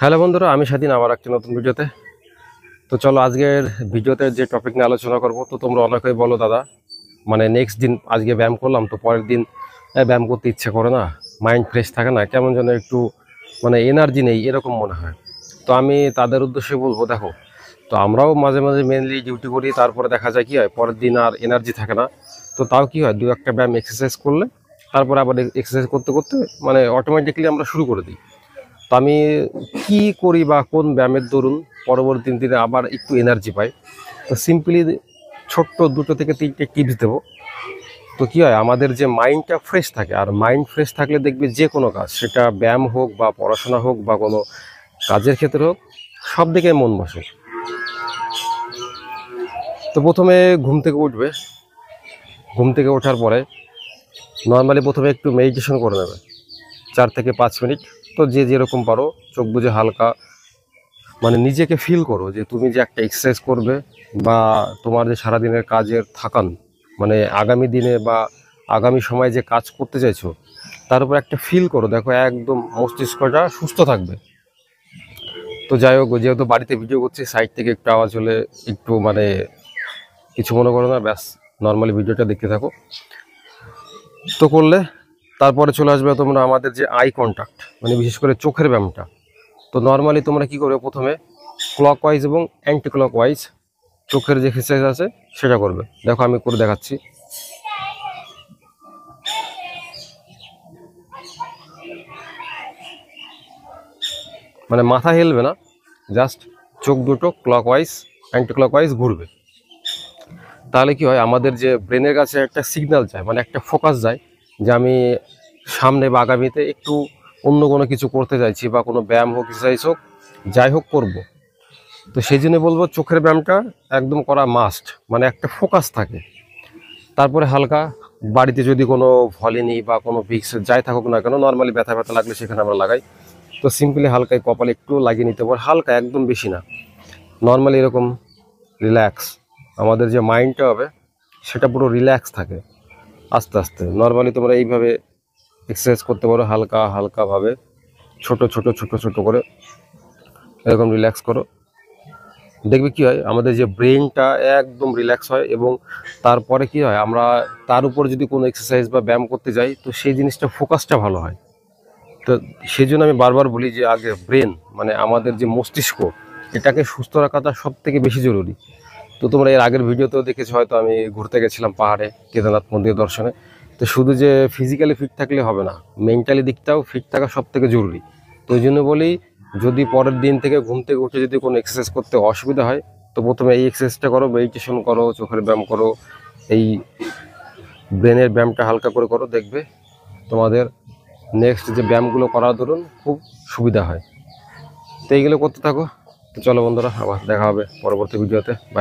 Hello বন্ধুরা, আমি স্বাধীন আবার একটি নতুন ভিডিওতে। তো চলো আজকের ভিডিওতে যে টপিক নিয়ে আলোচনা করব। তো তোমরা অনেকেই বলো দাদা, মানে নেক্সট দিন আজকে ব্যায়াম করলাম তো পরের দিন ব্যায়াম করতে ইচ্ছে করে না, মাইন্ড ফ্রেশ থাকে না, কেমন যেন একটু মানে এনার্জি নেই এরকম মনে হয়। তো আমি তাদের উদ্দেশ্যে বলবো, দেখো, তো আমরাও মাঝে মাঝে মেনলি ডিউটি করি, তারপরে দেখা যায় কি হয় পরের দিন আর এনার্জি থাকে না। তো তাও কি হয়, দু একটা ব্যায়াম এক্সারসাইজ করলে তারপরে আবার এক্সারসাইজ করতে করতে মানে অটোমেটিকলি আমরা শুরু করে দিই। তো আমি কি করি বা কোন ব্যায়ামের দরুন পরবর্তী দিনে আবার একটু এনার্জি পাই, তো সিম্পলি ছোট্ট দুটো থেকে তিনটে টিপস দেবো। তো কী হয়, আমাদের যে মাইন্ডটা ফ্রেশ থাকে, আর মাইন্ড ফ্রেশ থাকলে দেখবে যে কোনো কাজ, সেটা ব্যায়াম হোক বা পড়াশোনা হোক বা কোনো কাজের ক্ষেত্রে হোক, সব দিকে মন বসে। তো প্রথমে ঘুম থেকে উঠবে, ঘুম থেকে ওঠার পরে নর্মালি প্রথমে একটু মেডিটেশন করে নেবে 4 থেকে 5 মিনিট। তো যে যেরকম পারো চোখ বুজে হালকা মানে নিজেকে ফিল করো যে তুমি যে একটা এক্সারসাইজ করবে, বা তোমার যে সারাদিনের কাজের থাকান মানে আগামী দিনে বা আগামী সময়ে যে কাজ করতে চাইছো তার উপর একটা ফিল করো, দেখো একদম মস্তিষ্কটা সুস্থ থাকবে। তো যাই হোক, যেহেতু বাড়িতে ভিডিও করছি, সাইড থেকে একটু আওয়াজ হলে একটু মানে কিছু মনে করো না, ব্যাস নর্মালি ভিডিওটা দেখতে থাকো। তো করলে তারপরে চলে আসবে তোমরা আমাদের যে আই কন্ট্যাক্ট, মানে বিশেষ করে চোখের ব্যায়ামটা। তো নর্মালি তোমরা কি করবে, প্রথমে ক্লক ওয়াইজ এবং অ্যান্টি ক্লক ওয়াইজ চোখের যে এক্সারসাইজ আছে সেটা করবে। দেখো আমি করে দেখাচ্ছি। মানে মাথা হেলবে না, জাস্ট চোখ দুটো clock wise anti clock wise ঘুরবে। তাহলে কি হয়, আমাদের যে ব্রেনের কাছে একটা সিগন্যাল যায়, মানে একটা ফোকাস যায় যে আমি সামনে বা আগামীতে একটু অন্য কোনো কিছু করতে চাইছি, বা কোনো ব্যায়াম হোক এক্সারসাইজ হোক যাই হোক করবো। তো সেই জন্য বলবো চোখের ব্যায়ামটা একদম করা মাস্ট, মানে একটা ফোকাস থাকে। তারপরে হালকা বাড়িতে যদি কোনো ভলিনি বা কোনো ভিক্স যাই থাকুক না কেন, নর্মালি ব্যথা ব্যথা লাগলে সেখানে আমরা লাগাই। তো সিম্পলি হালকায় কপালে একটু লাগিয়ে নিতে পারো, হালকা, একদম বেশি না, নর্মালি এরকম রিল্যাক্স। আমাদের যে মাইন্ডটা হবে সেটা পুরো রিল্যাক্স থাকে। আস্তে আস্তে নর্মালি তোমরা এইভাবে এক্সারসাইজ করতে পারো, হালকা হালকাভাবে ছোট ছোট ছোট ছোট করে এরকম রিল্যাক্স করো। দেখবে কি হয়, আমাদের যে ব্রেনটা একদম রিল্যাক্স হয়, এবং তারপরে কি হয়, আমরা তার উপর যদি কোনো এক্সারসাইজ বা ব্যায়াম করতে যাই তো সেই জিনিসটা ফোকাসটা ভালো হয়। তো সেই জন্য আমি বারবার বলি যে আগে ব্রেন মানে আমাদের যে মস্তিষ্ক, এটাকে সুস্থ রাখাটা সব থেকে বেশি জরুরি। তো তোমরা এর আগের ভিডিওতেও দেখেছো হয়তো, আমি ঘুরতে গেছিলাম পাহাড়ে কেদারনাথ মন্দির দর্শনে। তো শুধু যে ফিজিক্যালি ফিট থাকলে হবে না, মেন্টালি দিকটাও ফিট থাকা সব থেকে জরুরি। তো ওই জন্য বলি, যদি পরের দিন থেকে ঘুম থেকে উঠে যদি কোনো এক্সারসাইজ করতে অসুবিধা হয়, তো প্রথমে এই এক্সারসাইজটা করো, মেডিটেশন করো, চোখের ব্যায়াম করো, এই ব্রেনের ব্যায়ামটা হালকা করে করো, দেখবে তোমাদের নেক্সট যে ব্যায়ামগুলো করার দরুন খুব সুবিধা হয়। তো এইগুলো করতে থাকো। তো চলো বন্ধুরা, আবার দেখা হবে পরবর্তী ভিডিওতে। বাই।